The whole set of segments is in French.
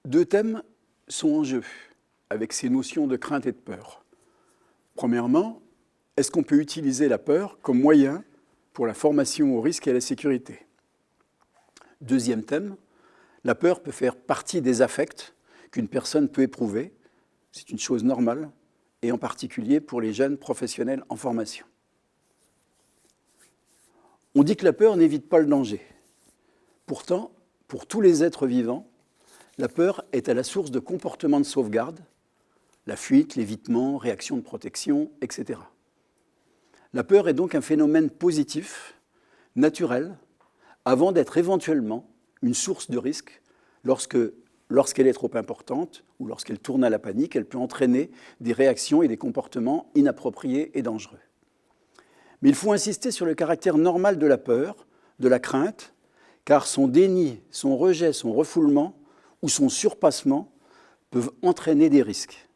Deux thèmes sont en jeu avec ces notions de crainte et de peur. Premièrement, est-ce qu'on peut utiliser la peur comme moyen pour la formation au risque et à la sécurité? Deuxième thème, la peur peut faire partie des affects qu'une personne peut éprouver. C'est une chose normale, et en particulier pour les jeunes professionnels en formation. On dit que la peur n'évite pas le danger. Pourtant, pour tous les êtres vivants, la peur est à la source de comportements de sauvegarde, la fuite, l'évitement, réaction de protection, etc. La peur est donc un phénomène positif, naturel, avant d'être éventuellement une source de risque lorsqu'elle est trop importante ou lorsqu'elle tourne à la panique, elle peut entraîner des réactions et des comportements inappropriés et dangereux. Mais il faut insister sur le caractère normal de la peur, de la crainte, car son déni, son rejet, son refoulement ou son surpassement peuvent entraîner des risques.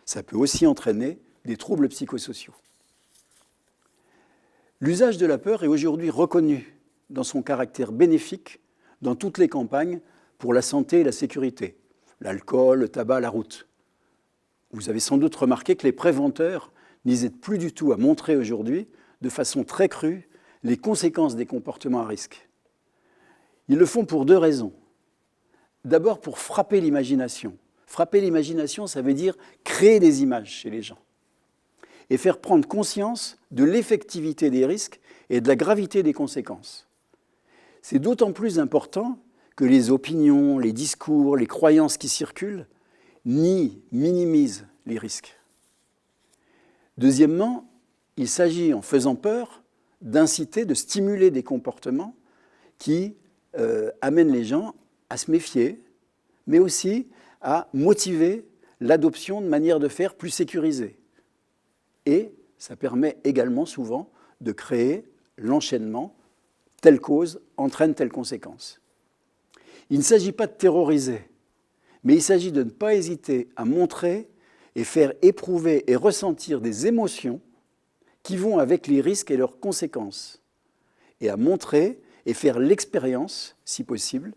Ça peut aussi entraîner des troubles psychosociaux. L'usage de la peur est aujourd'hui reconnu dans son caractère bénéfique dans toutes les campagnes pour la santé et la sécurité. L'alcool, le tabac, la route. Vous avez sans doute remarqué que les préventeurs n'hésitent plus du tout à montrer aujourd'hui, de façon très crue, les conséquences des comportements à risque. Ils le font pour deux raisons. D'abord pour frapper l'imagination. Frapper l'imagination, ça veut dire créer des images chez les gens et faire prendre conscience de l'effectivité des risques et de la gravité des conséquences. C'est d'autant plus important que les opinions, les discours, les croyances qui circulent nient, minimisent les risques. Deuxièmement, il s'agit, en faisant peur, d'inciter, de stimuler des comportements qui amènent les gens à se méfier, mais aussi à motiver l'adoption de manières de faire plus sécurisées. Et ça permet également souvent de créer l'enchaînement, telle cause entraîne telle conséquence. Il ne s'agit pas de terroriser, mais il s'agit de ne pas hésiter à montrer et faire éprouver et ressentir des émotions qui vont avec les risques et leurs conséquences, et à montrer et faire l'expérience, si possible,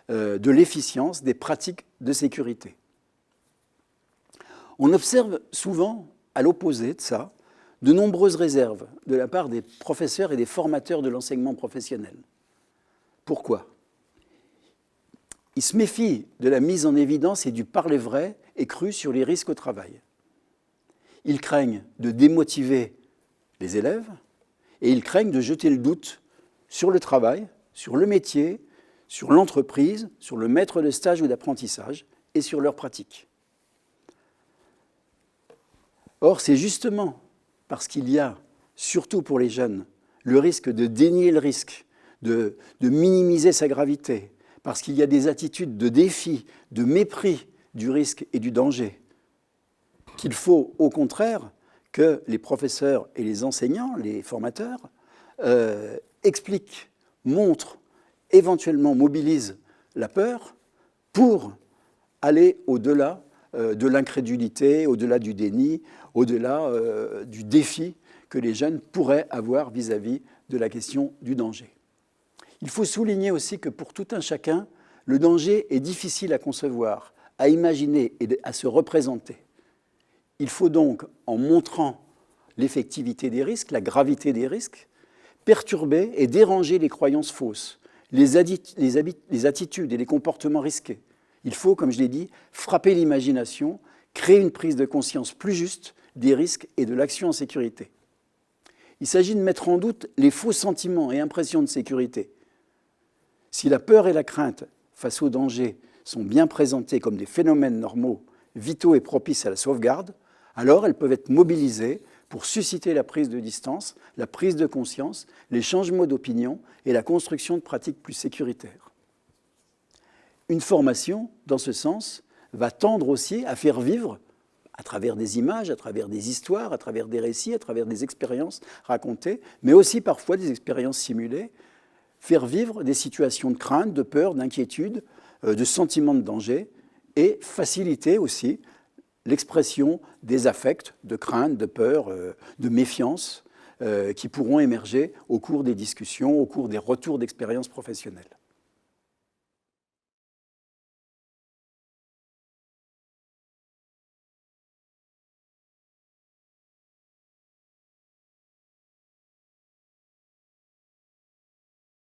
de l'efficience des pratiques de sécurité. On observe souvent, à l'opposé de ça, de nombreuses réserves de la part des professeurs et des formateurs de l'enseignement professionnel. Pourquoi ? Ils se méfient de la mise en évidence et du parler vrai et cru sur les risques au travail. Ils craignent de démotiver les élèves et ils craignent de jeter le doute sur le travail, sur le métier, sur l'entreprise, sur le maître de stage ou d'apprentissage et sur leurs pratiques. Or, c'est justement parce qu'il y a, surtout pour les jeunes, le risque de dénier le risque, de minimiser sa gravité, parce qu'il y a des attitudes de défi, de mépris du risque et du danger, qu'il faut au contraire que les professeurs et les enseignants, les formateurs, expliquent, montrent, éventuellement mobilisent la peur pour aller au-delà de l'incrédulité, au-delà du déni, au-delà du défi que les jeunes pourraient avoir vis-à-vis de la question du danger. Il faut souligner aussi que pour tout un chacun, le danger est difficile à concevoir, à imaginer et à se représenter. Il faut donc, en montrant l'effectivité des risques, la gravité des risques, perturber et déranger les croyances fausses, les attitudes et les comportements risqués. Il faut, comme je l'ai dit, frapper l'imagination, créer une prise de conscience plus juste des risques et de l'action en sécurité. Il s'agit de mettre en doute les faux sentiments et impressions de sécurité. Si la peur et la crainte face au danger sont bien présentées comme des phénomènes normaux, vitaux et propices à la sauvegarde, alors elles peuvent être mobilisées pour susciter la prise de distance, la prise de conscience, les changements d'opinion et la construction de pratiques plus sécuritaires. Une formation, dans ce sens, va tendre aussi à faire vivre, à travers des images, à travers des histoires, à travers des récits, à travers des expériences racontées, mais aussi parfois des expériences simulées, faire vivre des situations de crainte, de peur, d'inquiétude, de sentiments de danger, et faciliter aussi l'expression des affects de crainte, de peur, de méfiance qui pourront émerger au cours des discussions, au cours des retours d'expériences professionnelles.